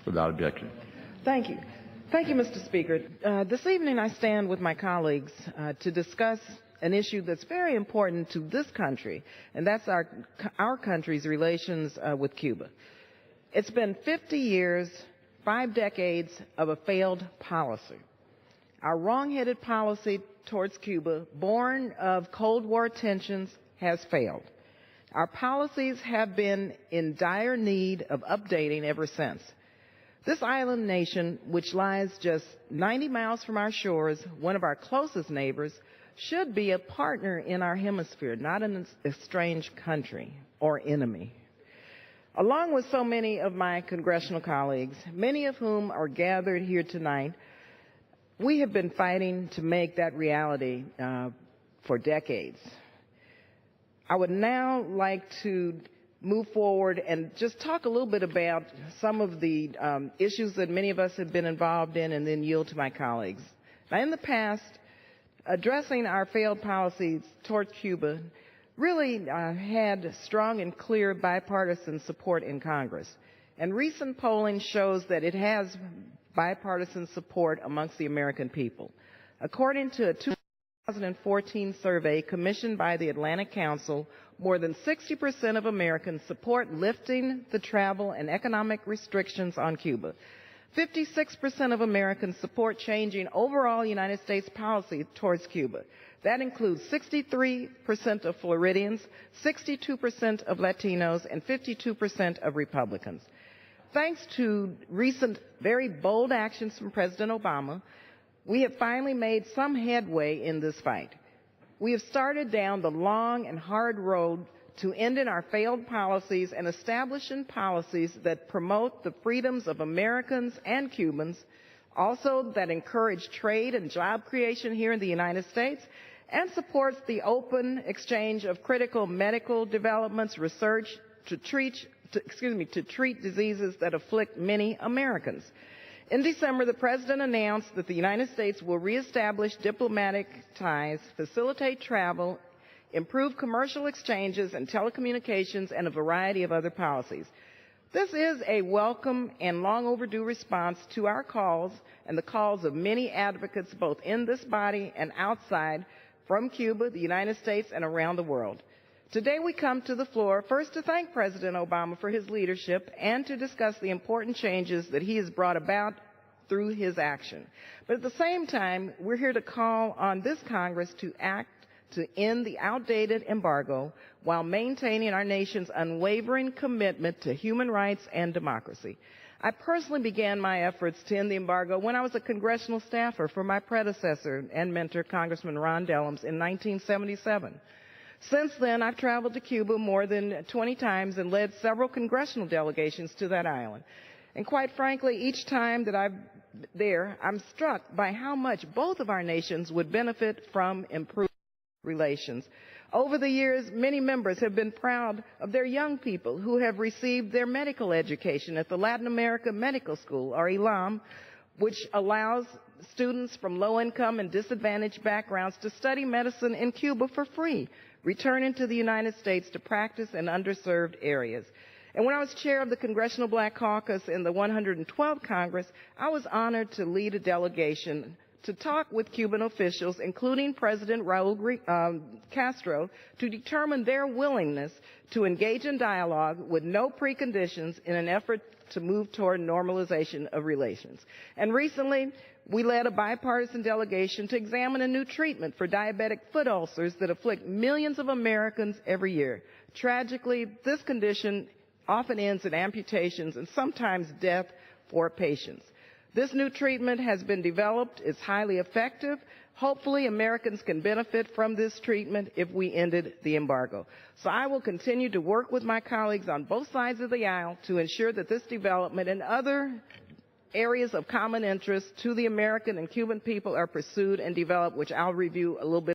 Without objection. Thank you. Thank you, Mr. Speaker. This evening I stand with my colleagues to discuss an issue that's very important to this country, and that's our country's relations with Cuba. It's been 50 years, 5 decades of a failed policy. Our wrong-headed policy towards Cuba, born of Cold War tensions, has failed. Our policies have been in dire need of updating ever since. This island nation, which lies just 90 miles from our shores, one of our closest neighbors, should be a partner in our hemisphere, not an estranged country or enemy. Along with so many of my congressional colleagues, many of whom are gathered here tonight, we have been fighting to make that reality for decades. I would now like to move forward and just talk a little bit about some of the issues that many of us have been involved in, and then yield to my colleagues. Now, in the past, addressing our failed policies toward Cuba really had strong and clear bipartisan support in Congress. And recent polling shows that it has bipartisan support amongst the American people. According to a 2014 survey commissioned by the Atlantic Council, more than 60% of Americans support lifting the travel and economic restrictions on Cuba. 56% of Americans support changing overall United States policy towards Cuba. That includes 63% of Floridians, 62% of Latinos, and 52% of Republicans. Thanks to recent very bold actions from President Obama, we have finally made some headway in this fight. We have started down the long and hard road to ending our failed policies and establishing policies that promote the freedoms of Americans and Cubans, also that encourage trade and job creation here in the United States, and supports the open exchange of critical medical developments, research to treat diseases that afflict many Americans. In December, the President announced that the United States will reestablish diplomatic ties, facilitate travel, improve commercial exchanges and telecommunications, and a variety of other policies. This is a welcome and long overdue response to our calls and the calls of many advocates both in this body and outside from Cuba, the United States, and around the world. Today we come to the floor first to thank President Obama for his leadership and to discuss the important changes that he has brought about through his action. But at the same time, we're here to call on this Congress to act to end the outdated embargo while maintaining our nation's unwavering commitment to human rights and democracy. I personally began my efforts to end the embargo when I was a congressional staffer for my predecessor and mentor, Congressman Ron Dellums, in 1977. Since then, I've traveled to Cuba more than 20 times and led several congressional delegations to that island. And quite frankly, each time that I'm there, I'm struck by how much both of our nations would benefit from improved relations. Over the years, many members have been proud of their young people who have received their medical education at the Latin America Medical School, or ELAM, which allows students from low-income and disadvantaged backgrounds to study medicine in Cuba for free, returning to the United States to practice in underserved areas. And when I was chair of the Congressional Black Caucus in the 112th Congress, I was honored to lead a delegation to talk with Cuban officials, including President Raul Castro, to determine their willingness to engage in dialogue with no preconditions in an effort to move toward normalization of relations. And recently, we led a bipartisan delegation to examine a new treatment for diabetic foot ulcers that afflict millions of Americans every year. Tragically, this condition often ends in amputations and sometimes death for patients. This new treatment has been developed. It's highly effective. Hopefully, Americans can benefit from this treatment if we ended the embargo. So I will continue to work with my colleagues on both sides of the aisle to ensure that this development and other areas of common interest to the American and Cuban people are pursued and developed, which I'll review a little bit